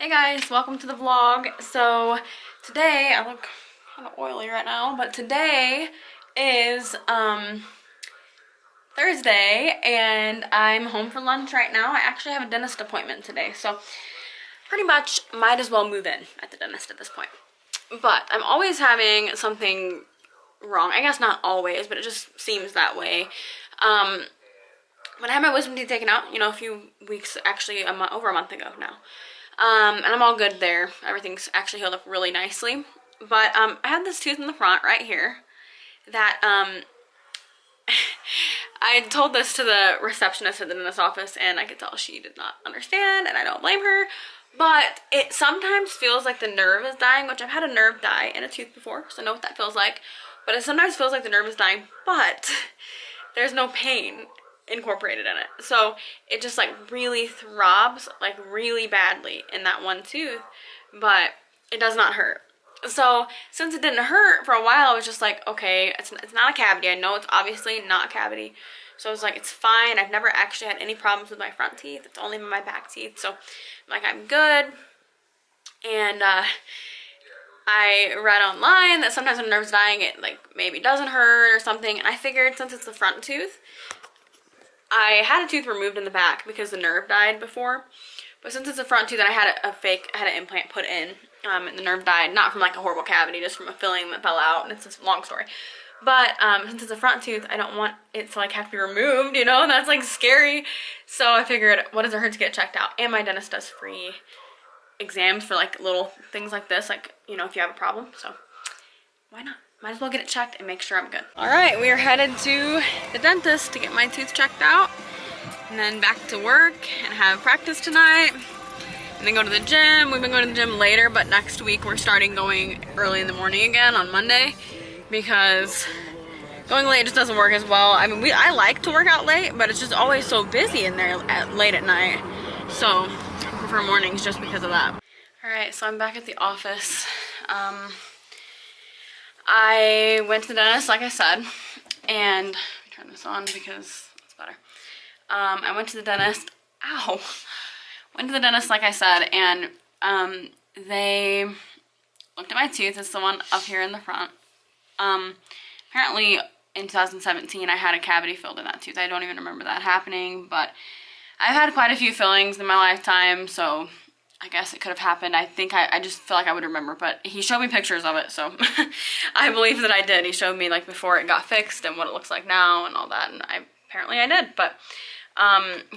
Hey guys, welcome to the vlog. So today, I look kind of oily right now, but today is Thursday and I'm home for lunch right now. I actually have a dentist appointment today, so pretty much might as well move in at the dentist at this point. But I'm always having something wrong. I guess not always, but it just seems that way. When I had my wisdom teeth taken out, a few weeks, actually over a month ago now. And I'm all good there. Everything's actually healed up really nicely. But I had this tooth in the front right here that I told this to the receptionist at the dentist's office, and I could tell she did not understand, and I don't blame her. But it sometimes feels like the nerve is dying, which I've had a nerve die in a tooth before, so I know what that feels like. But it sometimes feels like the nerve is dying, but there's no pain incorporated in it, so it just like really throbs like really badly in that one tooth, but it does not hurt. So since it didn't hurt for a while, I was just like, okay, it's not a cavity. I know it's obviously not a cavity, so I was like, it's fine. I've never actually had any problems with my front teeth. It's only my back teeth, so I'm good. And I read online that sometimes when the nerve's dying, it like maybe doesn't hurt or something, and I figured since it's the front tooth, I had a tooth removed in the back because the nerve died before, but since it's a front tooth and I had an implant put in, and the nerve died, not from like a horrible cavity, just from a filling that fell out, and it's a long story. But since it's a front tooth, I don't want it to like have to be removed, and that's like scary. So I figured, what does it hurt to get checked out? And my dentist does free exams for like little things like this, like if you have a problem. So why not? Might as well get it checked and make sure I'm good. All right, we are headed to the dentist to get my tooth checked out, and then back to work and have practice tonight, and then go to the gym. We've been going to the gym later, but next week we're starting going early in the morning again on Monday, because going late just doesn't work as well. I mean, I like to work out late, but it's just always so busy in there late at night. So I prefer mornings just because of that. All right, so I'm back at the office. I went to the dentist, like I said, and let me turn this on because it's better. I went to the dentist, went to the dentist, like I said, and they looked at my tooth. It's the one up here in the front. Apparently in 2017 I had a cavity filled in that tooth. I don't even remember that happening, but I've had quite a few fillings in my lifetime, so I guess it could have happened. I think I just feel like I would remember, but he showed me pictures of it, so I believe that I did. He showed me like before it got fixed and what it looks like now and all that, and apparently I did, but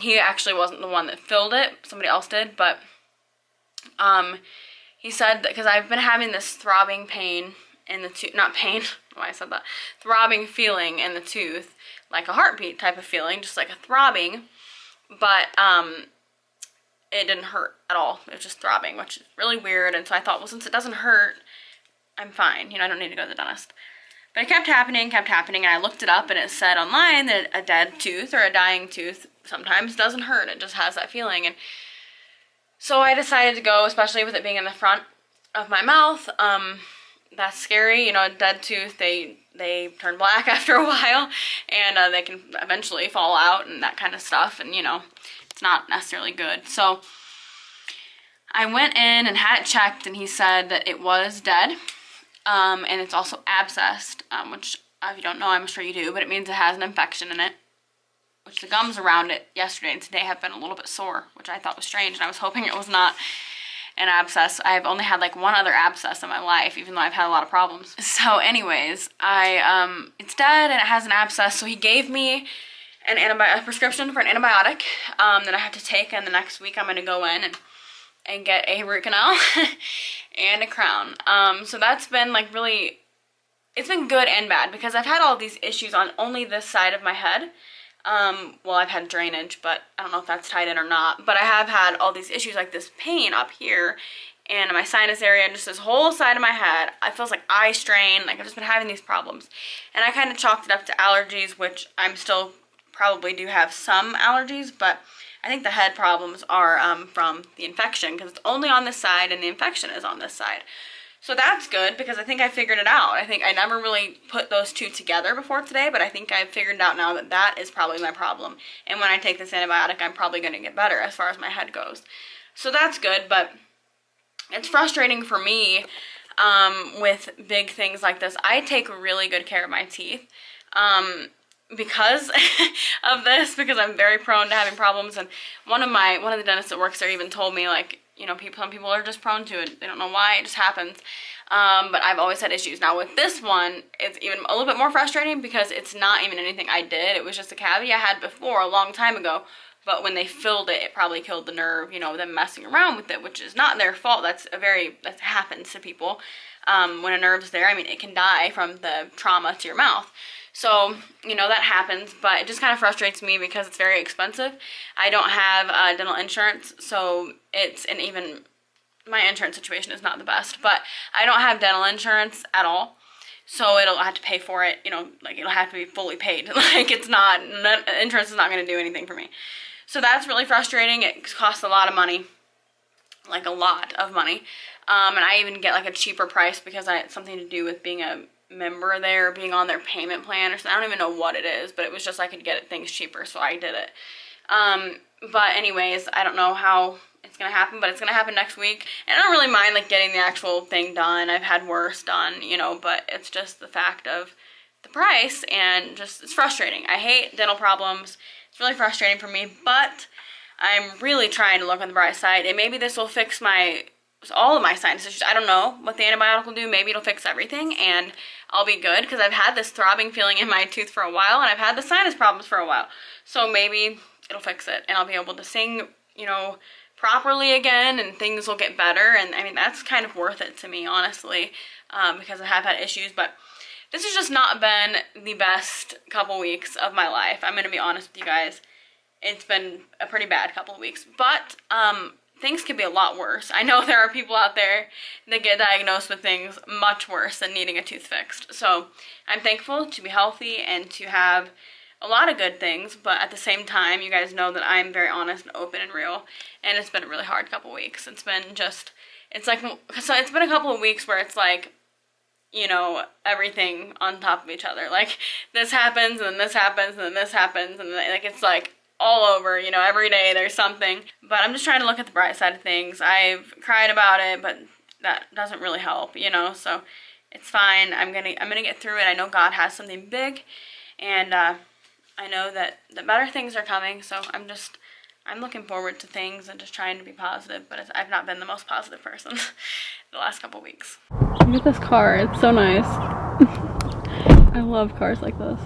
he actually wasn't the one that filled it. Somebody else did, but he said that because I've been having this throbbing pain in the tooth, not pain, why I said that, throbbing feeling in the tooth, like a heartbeat type of feeling, just like a throbbing, but it didn't hurt at all. It was just throbbing, which is really weird. And so I thought, well, since it doesn't hurt, I'm fine. I don't need to go to the dentist. But it kept happening, and I looked it up, and it said online that a dead tooth or a dying tooth sometimes doesn't hurt. It just has that feeling. And so I decided to go, especially with it being in the front of my mouth. That's scary. A dead tooth, they turn black after a while, and they can eventually fall out and that kind of stuff. And, it's not necessarily good. So I went in and had it checked, and he said that it was dead, and it's also abscessed, which if you don't know, I'm sure you do, but it means it has an infection in it, which the gums around it yesterday and today have been a little bit sore, which I thought was strange, and I was hoping it was not an abscess. I've only had like one other abscess in my life, even though I've had a lot of problems. So anyways, it's dead and it has an abscess, so he gave me a prescription for an antibiotic that I have to take, and the next week I'm going to go in and get a root canal and a crown. So that's been like really, it's been good and bad, because I've had all these issues on only this side of my head. Well, I've had drainage, but I don't know if that's tied in or not, but I have had all these issues like this pain up here and my sinus area, and just this whole side of my head. I feels like eye strain, like I've just been having these problems, and I kind of chalked it up to allergies, which I'm still probably do have some allergies, but I think the head problems are from the infection, because it's only on this side and the infection is on this side. So that's good, because I think I figured it out. I think I never really put those two together before today, but I think I've figured it out now that that is probably my problem. And when I take this antibiotic, I'm probably going to get better as far as my head goes. So that's good, but it's frustrating for me with big things like this. I take really good care of my teeth because of this, because I'm very prone to having problems. And one of the dentists that works there even told me, like, you know, some people are just prone to it. They don't know why, it just happens. But I've always had issues. Now with this one, it's even a little bit more frustrating because it's not even anything I did. It was just a cavity I had before a long time ago. But when they filled it, it probably killed the nerve, you know, them messing around with it, which is not their fault. That happens to people. When a nerve's there, I mean, it can die from the trauma to your mouth. So, you know, that happens, but it just kind of frustrates me because it's very expensive. I don't have dental insurance, so and even my insurance situation is not the best, but I don't have dental insurance at all. So I have to pay for it, you know, like it'll have to be fully paid. Like insurance is not going to do anything for me. So that's really frustrating. It costs a lot of money, like a lot of money. And I even get like a cheaper price because it's something to do with being a member there, being on their payment plan or something. I don't even know what it is, but it was just I could get things cheaper, so I did it. But anyways, I don't know how it's gonna happen, but it's gonna happen next week. And I don't really mind like getting the actual thing done. I've had worse done, you know, but it's just the fact of the price, and just it's frustrating. I hate dental problems. It's really frustrating for me, but I'm really trying to look on the bright side, and maybe this will fix all of my sinus issues. I don't know what the antibiotic will do. Maybe it'll fix everything and I'll be good, because I've had this throbbing feeling in my tooth for a while, and I've had the sinus problems for a while. So maybe it'll fix it and I'll be able to sing, you know, properly again, and things will get better. And I mean, that's kind of worth it to me, honestly, because I have had issues. But this has just not been the best couple weeks of my life. I'm going to be honest with you guys. It's been a pretty bad couple of weeks, but things could be a lot worse. I know there are people out there that get diagnosed with things much worse than needing a tooth fixed. So I'm thankful to be healthy and to have a lot of good things, but at the same time, you guys know that I'm very honest and open and real, and it's been a really hard couple weeks. It's been a couple of weeks where it's like, you know, everything on top of each other. Like, this happens, and then this happens, and then this happens, and then, like, it's like all over, you know, every day there's something. But I'm just trying to look at the bright side of things. I've cried about it, but that doesn't really help, you know, so it's fine. I'm gonna get through it. I know God has something big, and I know that the better things are coming, so I'm looking forward to things and just trying to be positive, but I've not been the most positive person the last couple weeks. Look at this car. It's so nice. I love cars like this.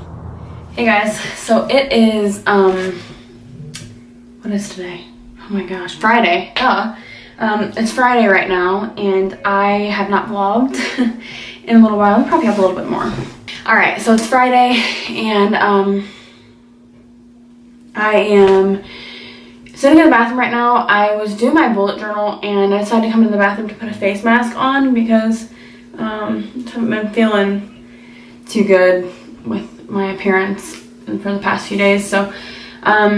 Hey guys, so it is, what is today? Oh my gosh, Friday. It's Friday right now, and I have not vlogged in a little while. I'll probably have a little bit more. Alright, so it's Friday, and I am sitting in the bathroom right now. I was doing my bullet journal, and I decided to come into the bathroom to put a face mask on because I haven't been feeling too good with my appearance for the past few days. So I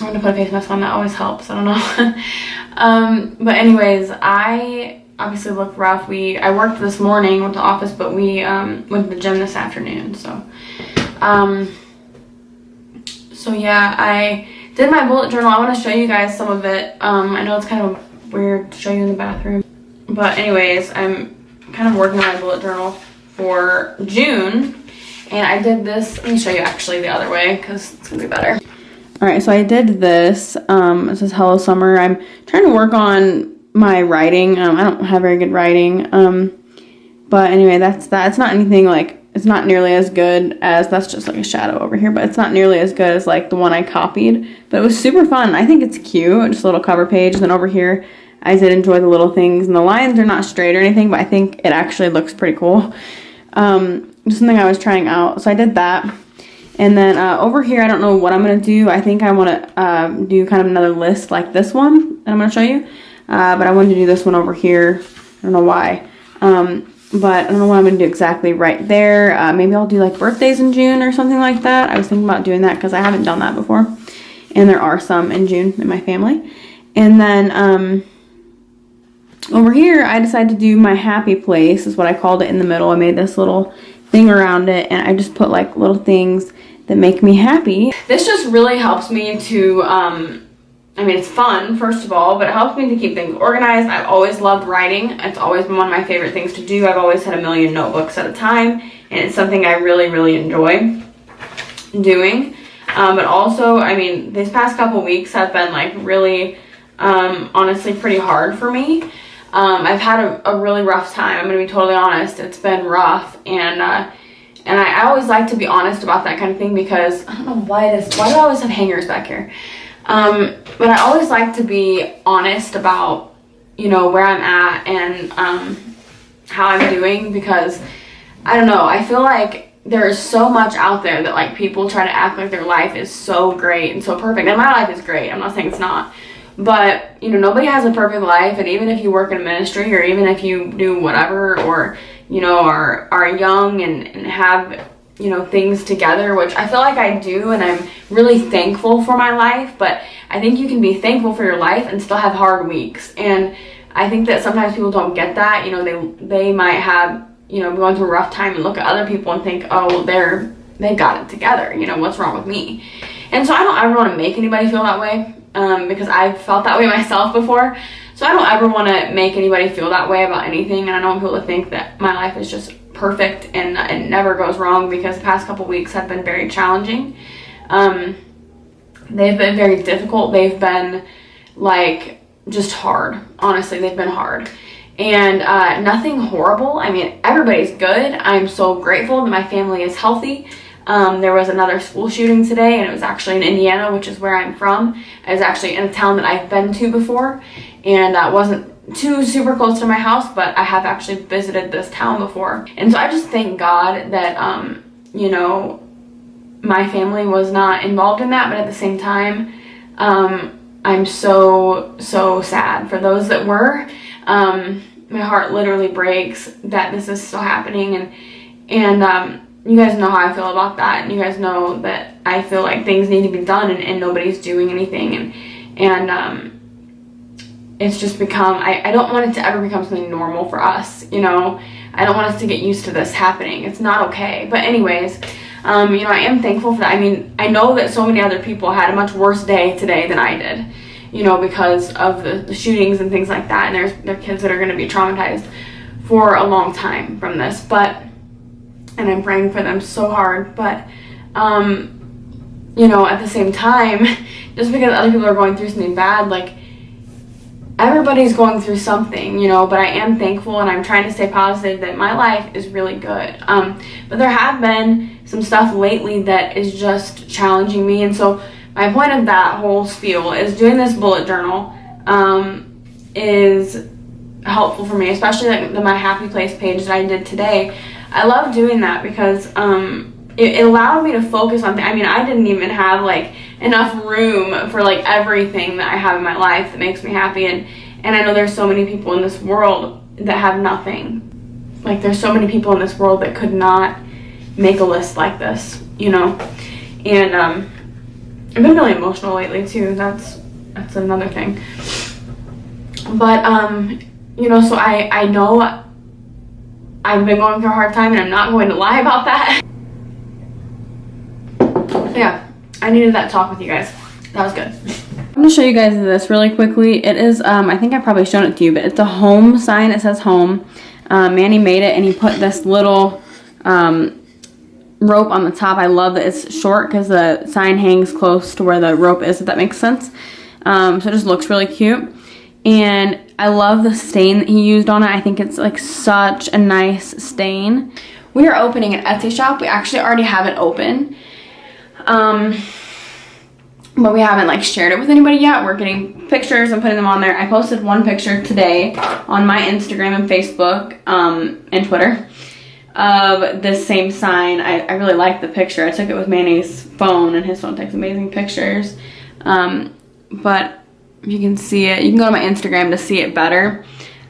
want to put a face mask on. That always helps. I don't know. But anyways, I obviously look rough. I worked this morning, went to the office, but we went to the gym this afternoon. So yeah, I did my bullet journal. I want to show you guys some of it. I know it's kind of weird to show you in the bathroom, but anyways, I'm kind of working on my bullet journal for June, and I did this. Let me show you actually the other way because it's gonna be better. All right, so I did this. It says Hello Summer. I'm trying to work on my writing. I don't have very good writing, but anyway, that's that. It's not anything like, it's not nearly as good as, that's just like a shadow over here, but it's not nearly as good as like the one I copied, but it was super fun. I think it's cute, just a little cover page. And then over here, I did enjoy the little things, and the lines are not straight or anything, but I think it actually looks pretty cool. Just something I was trying out, so I did that. And then over here, I don't know what I'm going to do. I think I want to do kind of another list like this one that I'm going to show you, but I wanted to do this one over here. I don't know why. But I don't know what I'm going to do exactly right there. Maybe I'll do like birthdays in June or something like that. I was thinking about doing that because I haven't done that before. And there are some in June in my family. And then over here, I decided to do my happy place, is what I called it, in the middle. I made this little thing around it, and I just put like little things that make me happy. This just really helps me to I mean, it's fun, first of all, but it helps me to keep things organized. I've always loved writing. It's always been one of my favorite things to do. I've always had a million notebooks at a time, and it's something I really, really enjoy doing. But also, I mean, these past couple weeks have been like really, honestly, pretty hard for me. I've had a really rough time. I'm going to be totally honest. It's been rough, and I always like to be honest about that kind of thing because I don't know why do I always have hangers back here? But I always like to be honest about, you know, where I'm at and how I'm doing, because I don't know, I feel like there is so much out there that like people try to act like their life is so great and so perfect. And my life is great. I'm not saying it's not. But, you know, nobody has a perfect life, and even if you work in ministry, or even if you do whatever, or, you know, are young and have, you know, things together, which I feel like I do, and I'm really thankful for my life, but I think you can be thankful for your life and still have hard weeks. And I think that sometimes people don't get that. You know, they might have, you know, going through a rough time and look at other people and think, oh, they got it together, you know, what's wrong with me? And so I don't ever want to make anybody feel that way, because I've felt that way myself before. So I don't ever want to make anybody feel that way about anything, and I don't want people to think that my life is just perfect and it never goes wrong, because the past couple weeks have been very challenging. They've been very difficult. They've been like just hard. Honestly, they've been hard. And nothing horrible. I mean, everybody's good. I'm so grateful that my family is healthy. There was another school shooting today, and it was actually in Indiana, which is where I'm from. I was actually in a town that I've been to before, and wasn't too super close to my house, but I have actually visited this town before. And so I just thank God that, you know, my family was not involved in that, but at the same time, I'm so sad for those that were. My heart literally breaks that this is still happening, and you guys know how I feel about that, and you guys know that I feel like things need to be done, and nobody's doing anything, and it's just become, I don't want it to ever become something normal for us, you know. I don't want us to get used to this happening. It's not okay. But anyways, you know, I am thankful for that. I mean, I know that so many other people had a much worse day today than I did, you know, because of the shootings and things like that, and there are kids that are going to be traumatized for a long time from this, but, and I'm praying for them so hard, but, you know, at the same time, just because other people are going through something bad, like, everybody's going through something, you know, but I am thankful, and I'm trying to stay positive that my life is really good. But there have been some stuff lately that is just challenging me, and so my point of that whole spiel is doing this bullet journal is helpful for me, especially like my Happy Place page that I did today. I love doing that because it allowed me to focus on things. I mean, I didn't even have like enough room for like everything that I have in my life that makes me happy, and I know there's so many people in this world that have nothing. Like, there's so many people in this world that could not make a list like this, you know. And I've been really emotional lately too. That's another thing. But you know, so I know I've been going through a hard time, and I'm not going to lie about that. So yeah, I needed that talk with you guys. That was good. I'm going to show you guys this really quickly. It is, I think I've probably shown it to you, but it's a home sign. It says home. Manny made it, and he put this little rope on the top. I love that it's short because the sign hangs close to where the rope is, if that makes sense. So it just looks really cute. And I love the stain that he used on it. I think it's like such a nice stain. We are opening an Etsy shop. We actually already have it open. But we haven't like shared it with anybody yet. We're getting pictures and putting them on there. I posted one picture today on my Instagram and Facebook and Twitter of this same sign. I really like the picture. I took it with Manny's phone, and his phone takes amazing pictures. But if you can see it, you can go to my Instagram to see it better.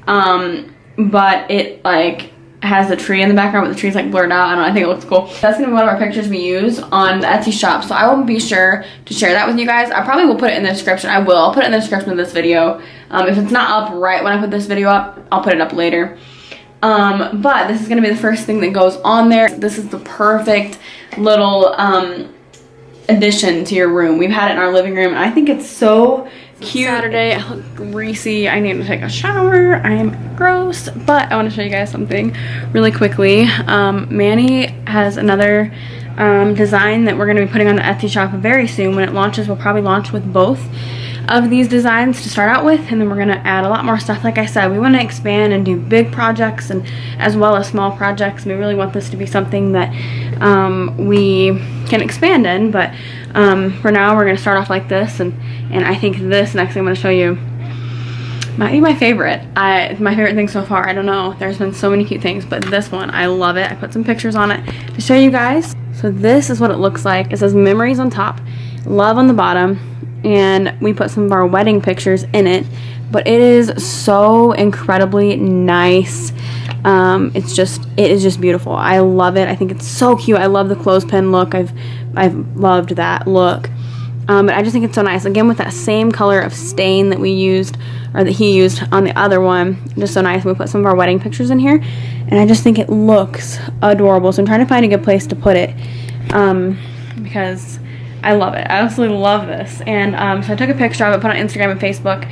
But it like has a tree in the background, but the tree's like blurred out. I don't know, I think it looks cool. That's gonna be one of our pictures we use on the Etsy shop, so I will be sure to share that with you guys. I probably will put it in the description. I'll put it in the description of this video. If it's not up right when I put this video up, I'll put it up later. But this is gonna be the first thing that goes on there. This is the perfect little addition to your room. We've had it in our living room, and I think it's so cute. Saturday, I look greasy. I need to take a shower. I'm gross, but I want to show you guys something really quickly. Manny has another design that we're going to be putting on the Etsy shop very soon. When it launches, we'll probably launch with both of these designs to start out with, and then we're going to add a lot more stuff. Like I said, we want to expand and do big projects and as well as small projects. We really want this to be something that we can expand in, but for now we're going to start off like this, and I think this next thing I'm going to show you might be my favorite. My favorite thing so far. I don't know, there's been so many cute things, but this one, I love it. I put some pictures on it to show you guys. So this is what it looks like. It says memories on top, love on the bottom, and we put some of our wedding pictures in it, but it is so incredibly nice. It is just beautiful. I love it. I think it's so cute. I love the clothespin look. I've loved that look. But I just think it's so nice. Again, with that same color of stain that we used, or that he used on the other one. Just so nice. We put some of our wedding pictures in here, and I just think it looks adorable. So I'm trying to find a good place to put it, because I love it. I absolutely love this. And so I took a picture of it, put it on Instagram and Facebook,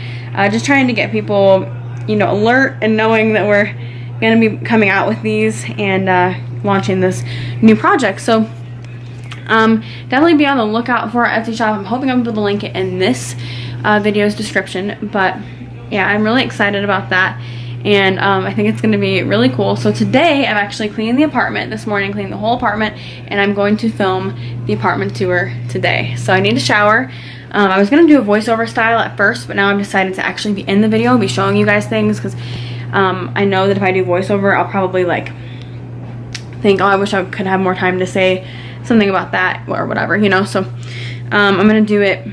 just trying to get people, you know, alert and knowing that we're going to be coming out with these and launching this new project. So definitely be on the lookout for our Etsy shop. I'm hoping I'm able to link it in this video's description, but yeah, I'm really excited about that, and I think it's going to be really cool. So today I'm actually cleaning the apartment this morning, cleaning the whole apartment, and I'm going to film the apartment tour today. So I need to shower. I was going to do a voiceover style at first, but now I've decided to actually be in the video, be showing you guys things, because I know that if I do voiceover, I'll probably like think, oh, I wish I could have more time to say something about that or whatever, you know. So I'm gonna do it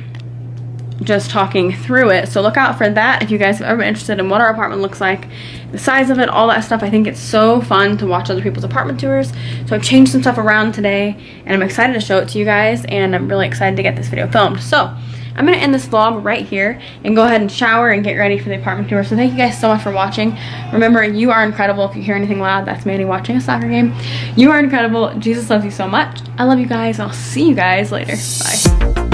just talking through it, so look out for that if you guys have ever been interested in what our apartment looks like, the size of it, all that stuff. I think it's so fun to watch other people's apartment tours, so I've changed some stuff around today, and I'm excited to show it to you guys, and I'm really excited to get this video filmed. So I'm gonna end this vlog right here and go ahead and shower and get ready for the apartment tour. So thank you guys so much for watching. Remember, you are incredible. If you hear anything loud, that's Manny watching a soccer game. You are incredible. Jesus loves you so much. I love you guys. I'll see you guys later. Bye.